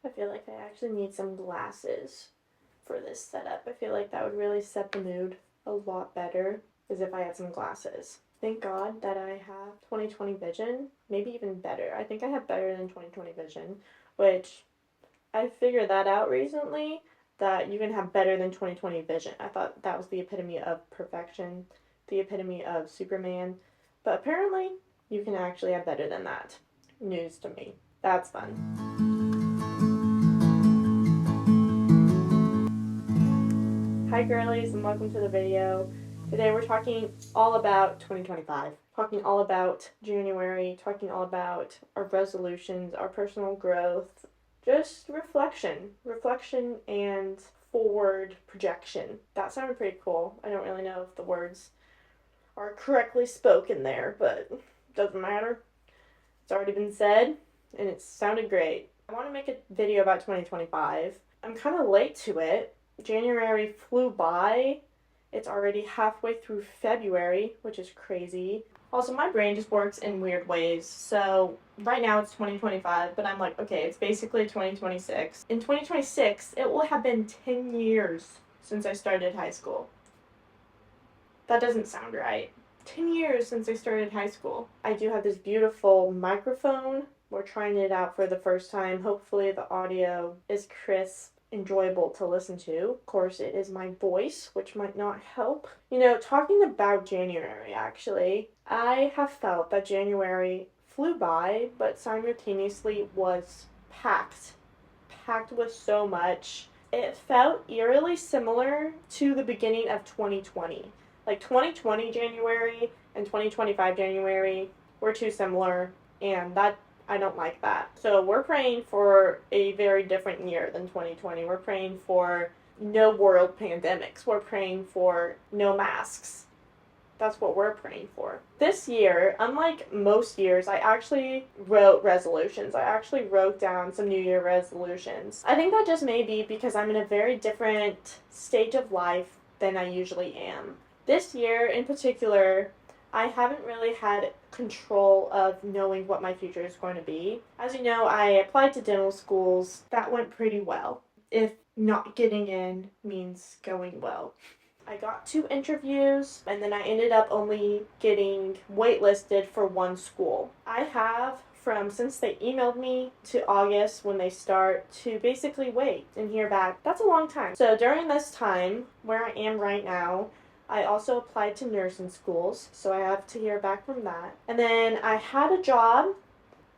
I feel like I actually need some glasses for this setup. I feel like that would really set the mood a lot better as if I had some glasses. Thank God that I have 20/20 vision, maybe even better. I think I have better than 20/20 vision, which I figured that out recently, that you can have better than 20/20 vision. I thought that was the epitome of perfection, the epitome of Superman, but apparently you can actually have better than that. News to me. That's fun. Hi girlies and welcome to the video. Today we're talking all about 2025. Talking all about January, talking all about our resolutions, our personal growth, just reflection and forward projection. That sounded pretty cool. I don't really know if the words are correctly spoken there, but doesn't matter. It's already been said and it sounded great. I want to make a video about 2025. I'm kind of late to it. January flew by. It's already halfway through February, which is crazy. Also, my brain just works in weird ways. So right now it's 2025, but I'm like, okay, it's basically 2026. In 2026, it will have been 10 years since I started high school. That doesn't sound right. 10 years since I started high school. I do have this beautiful microphone. We're trying it out for the first time. Hopefully the audio is crisp, enjoyable to listen to. Of course, it is my voice, which might not help. You know, talking about January, actually, I have felt that January flew by, but simultaneously was packed with so much. It felt eerily similar to the beginning of 2020. Like 2020 January and 2025 January were too similar, and that I don't like that. So we're praying for a very different year than 2020. We're praying for no world pandemics. We're praying for no masks. That's what we're praying for. This year, unlike most years, I actually wrote resolutions. I actually wrote down some New Year resolutions. I think that just may be because I'm in a very different stage of life than I usually am. This year in particular, I haven't really had control of knowing what my future is going to be. As you know, I applied to dental schools. That went pretty well, if not getting in means going well. I got 2 interviews, and then I ended up only getting waitlisted for 1 school. I have since they emailed me to August when they start to basically wait and hear back. That's a long time. So during this time, where I am right now, I also applied to nursing schools, so I have to hear back from that. And then I had a job,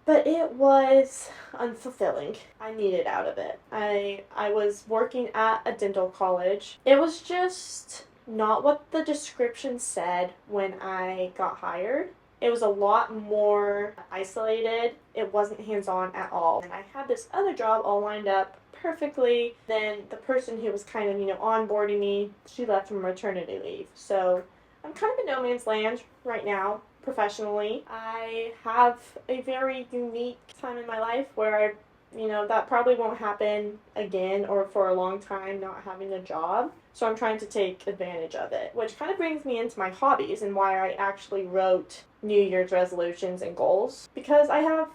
but it was unfulfilling. I needed out of it. I was working at a dental college. It was just not what the description said when I got hired. It was a lot more isolated. It wasn't hands-on at all. And I had this other job all lined up perfectly. Then the person who was kind of, onboarding me, she left from maternity leave. So I'm kind of in no man's land right now, professionally. I have a very unique time in my life where that probably won't happen again or for a long time, not having a job. So I'm trying to take advantage of it, which kind of brings me into my hobbies and why I actually wrote New Year's resolutions and goals, because I have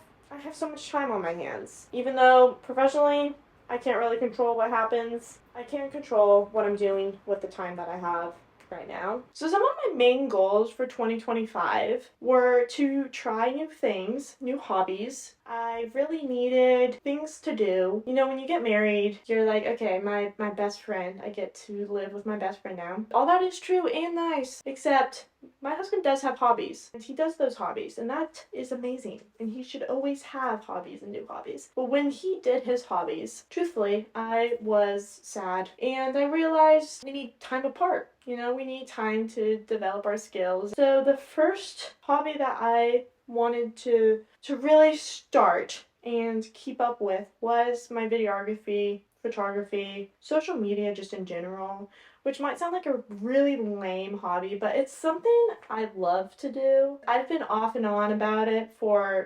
so much time on my hands. Even though professionally I can't really control what happens, I can control what I'm doing with the time that I have right now. So some of my main goals for 2025 were to try new things, new hobbies. I really needed things to do. When you get married, you're like, okay, my best friend, I get to live with my best friend now. All that is true and nice, except my husband does have hobbies, and he does those hobbies, and that is amazing, and he should always have hobbies and new hobbies. But when he did his hobbies, truthfully, I was sad, and I realized we need time apart. We need time to develop our skills. So the first hobby that I wanted to really start and keep up with was my videography, photography, social media just in general, which might sound like a really lame hobby, but it's something I love to do. I've been off and on about it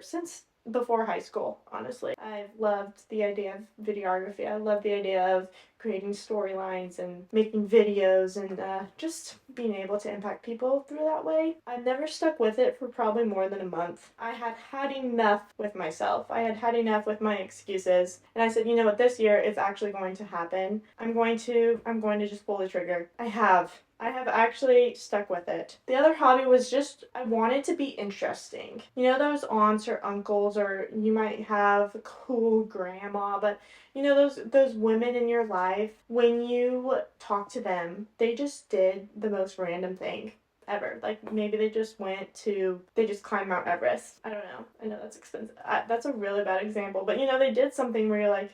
since before high school, honestly. I've loved the idea of videography. I love the idea of creating storylines and making videos and just being able to impact people through that way. I never stuck with it for probably more than a month. I had enough with myself. I had enough with my excuses. And I said, you know what, this year it's actually going to happen. I'm going to just pull the trigger. I have actually stuck with it. The other hobby was just, I wanted to be interesting. You know those aunts or uncles, or you might have a cool grandma, but you know those women in your life, when you talk to them, they just did the most random thing ever. Like maybe they just climbed Mount Everest. I don't know. I know that's expensive. That's a really bad example, but you know, they did something where you're like,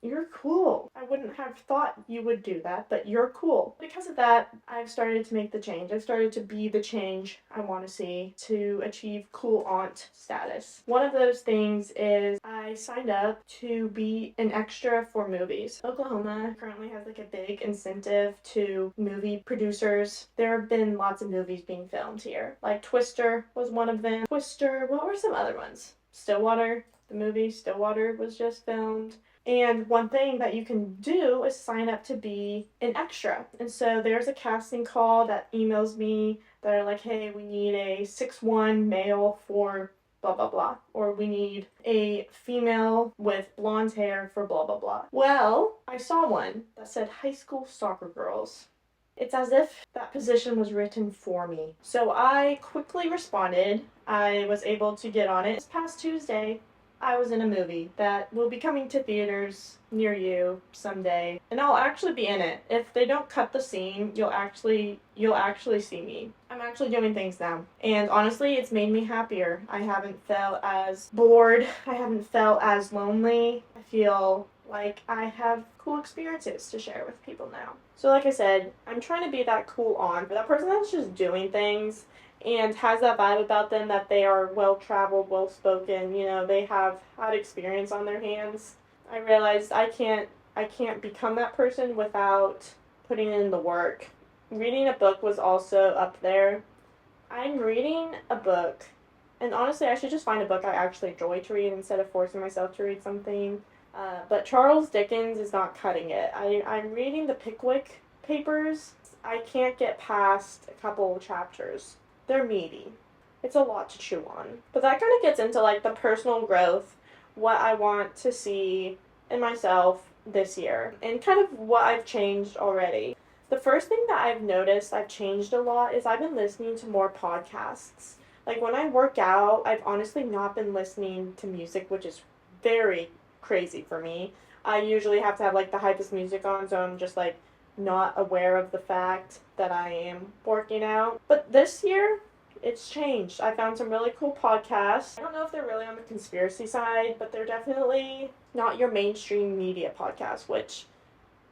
you're cool. I wouldn't have thought you would do that, but you're cool. Because of that, I've started to make the change. I've started to be the change I want to see to achieve cool aunt status. One of those things is I signed up to be an extra for movies. Oklahoma currently has like a big incentive to movie producers. There have been lots of movies being filmed here. Like Twister was one of them. What were some other ones? Stillwater. The movie Stillwater was just filmed. And one thing that you can do is sign up to be an extra. And so there's a casting call that emails me that are like, hey, we need a 6'1" male for blah, blah, blah. Or we need a female with blonde hair for blah, blah, blah. Well, I saw one that said high school soccer girls. It's as if that position was written for me. So I quickly responded. I was able to get on it. This past Tuesday, I was in a movie that will be coming to theaters near you someday, and I'll actually be in it. If they don't cut the scene, you'll actually see me. I'm actually doing things now, and honestly, it's made me happier. I haven't felt as bored. I haven't felt as lonely. I feel like I have cool experiences to share with people now. So like I said, I'm trying to be that cool aunt, that person that's just doing things and has that vibe about them that they are well-traveled, well-spoken, you know, they have had experience on their hands. I realized I can't become that person without putting in the work. Reading a book was also up there. I'm reading a book, and honestly, I should just find a book I actually enjoy to read instead of forcing myself to read something. But Charles Dickens is not cutting it. I'm reading the Pickwick Papers. I can't get past a couple of chapters. They're meaty. It's a lot to chew on. But that kind of gets into like the personal growth, what I want to see in myself this year, and kind of what I've changed already. The first thing that I've noticed I've changed a lot is I've been listening to more podcasts. Like when I work out, I've honestly not been listening to music, which is very crazy for me. I usually have to have like the hypest music on, so I'm just like not aware of the fact that I am working out. But this year, it's changed. I found some really cool podcasts. I don't know if they're really on the conspiracy side, but they're definitely not your mainstream media podcast, which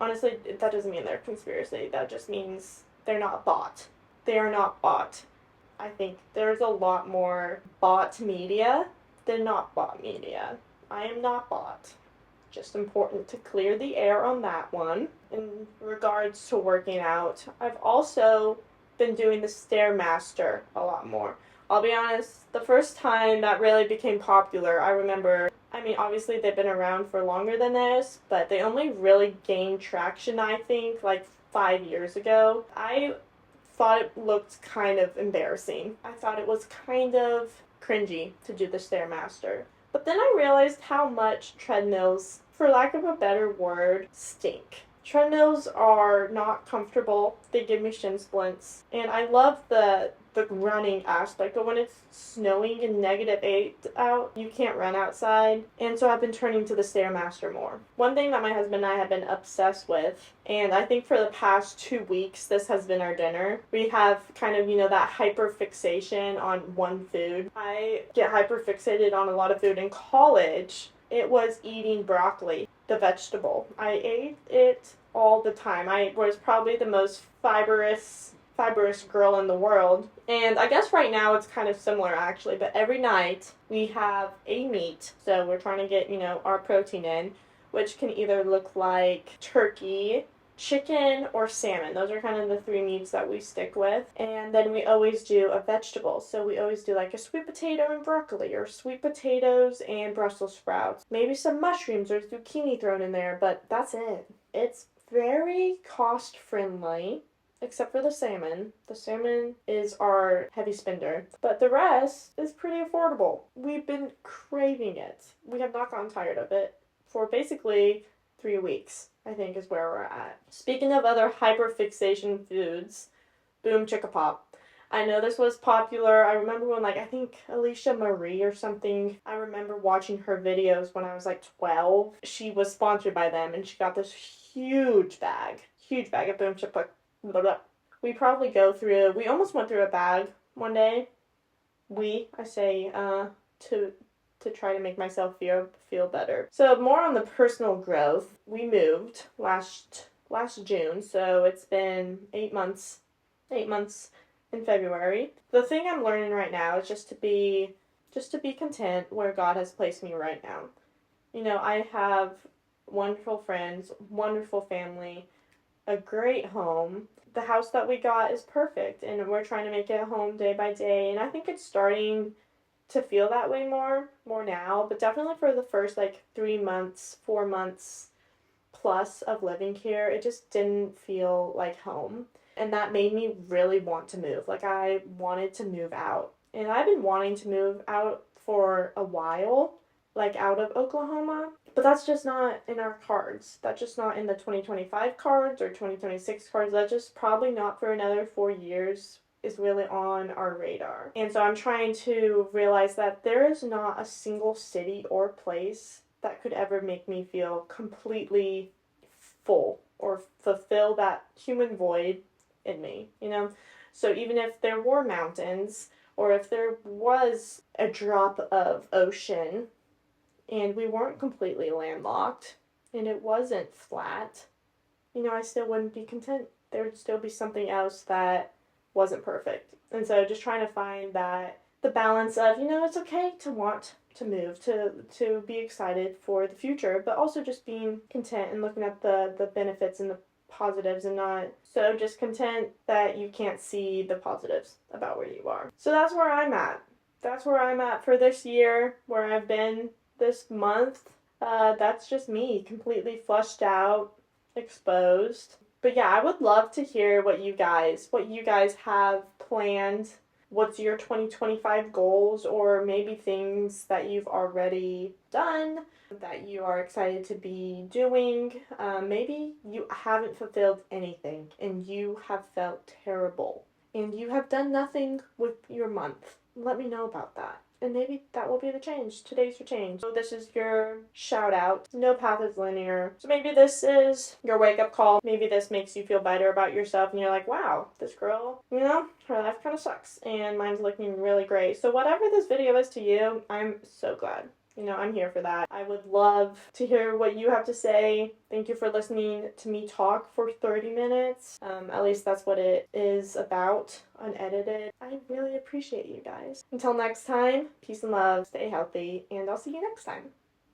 honestly, that doesn't mean they're conspiracy. That just means they're not bought. They are not bought. I think there's a lot more bought media than not bought media. I am not bought. Just important to clear the air on that one. In regards to working out, I've also been doing the Stairmaster a lot more. I'll be honest, the first time that really became popular, I remember, I mean, obviously they've been around for longer than this, but they only really gained traction, I think, like 5 years ago. I thought it looked kind of embarrassing. I thought it was kind of cringy to do the Stairmaster. But then I realized how much treadmills, for lack of a better word, stink. Treadmills are not comfortable. They give me shin splints. And I love the running aspect, but when it's snowing and -8 out, you can't run outside. And so I've been turning to the Stairmaster more. One thing that my husband and I have been obsessed with, and I think for the past 2 weeks this has been our dinner, we have kind of, you know, that hyper fixation on one food. I get hyper fixated on a lot of food. In college, it was eating broccoli, the vegetable. I ate it all the time. I was probably the most fibrous girl in the world. And I guess right now it's kind of similar actually, but every night we have a meat. So we're trying to get, you know, our protein in, which can either look like turkey, chicken, or salmon. Those are kind of the 3 meats that we stick with. And then we always do a vegetable. So we always do like a sweet potato and broccoli, or sweet potatoes and Brussels sprouts. Maybe some mushrooms or zucchini thrown in there, but that's it. It's very cost friendly, except for the salmon. The salmon is our heavy spender, but the rest is pretty affordable. We've been craving it. We have not gotten tired of it for basically 3 weeks, I think is where we're at. Speaking of other hyperfixation foods, Boom Chicka Pop. I know this was popular. I remember when, like, I think Alicia Marie or something, I remember watching her videos when I was like 12. She was sponsored by them and she got this huge bag of Boom Chicka. Blah, blah. We probably we almost went through a bag one day. I say, to try to make myself feel better. So more on the personal growth. We moved last June, so it's been 8 months. 8 months in February. The thing I'm learning right now is just to be content where God has placed me right now. You know, I have wonderful friends, wonderful family, a great home. The house that we got is perfect, and we're trying to make it a home day by day, and I think it's starting to feel that way more now, but definitely for the first like 3 months, 4 months plus of living here, it just didn't feel like home. And that made me really want to move. Like, I wanted to move out. And I've been wanting to move out for a while, like out of Oklahoma. But that's just not in our cards. That's just not in the 2025 cards or 2026 cards. That's just probably not for another 4 years is really on our radar. And so I'm trying to realize that there is not a single city or place that could ever make me feel completely full or fulfill that human void in me, you know? So even if there were mountains or if there was a drop of ocean and we weren't completely landlocked and it wasn't flat, you know, I still wouldn't be content. There would still be something else that wasn't perfect. And so just trying to find that the balance of, you know, it's okay to want to move, to be excited for the future, but also just being content and looking at the benefits and the positives and not so just content that you can't see the positives about where you are. So that's where I'm at. That's where I'm at for this year, where I've been this month. That's just me, completely flushed out, exposed. But yeah, I would love to hear what you guys have planned. What's your 2025 goals, or maybe things that you've already done that you are excited to be doing. Maybe you haven't fulfilled anything and you have felt terrible and you have done nothing with your month. Let me know about that. And maybe that will be the change. Today's your change. So this is your shout out. No path is linear. So maybe this is your wake up call. Maybe this makes you feel better about yourself and you're like, wow, this girl, you know, her life kind of sucks and mine's looking really great. So whatever this video is to you, I'm so glad. You know, I'm here for that. I would love to hear what you have to say. Thank you for listening to me talk for 30 minutes. At least that's what it is about, unedited. I really appreciate you guys. Until next time, peace and love, stay healthy, and I'll see you next time.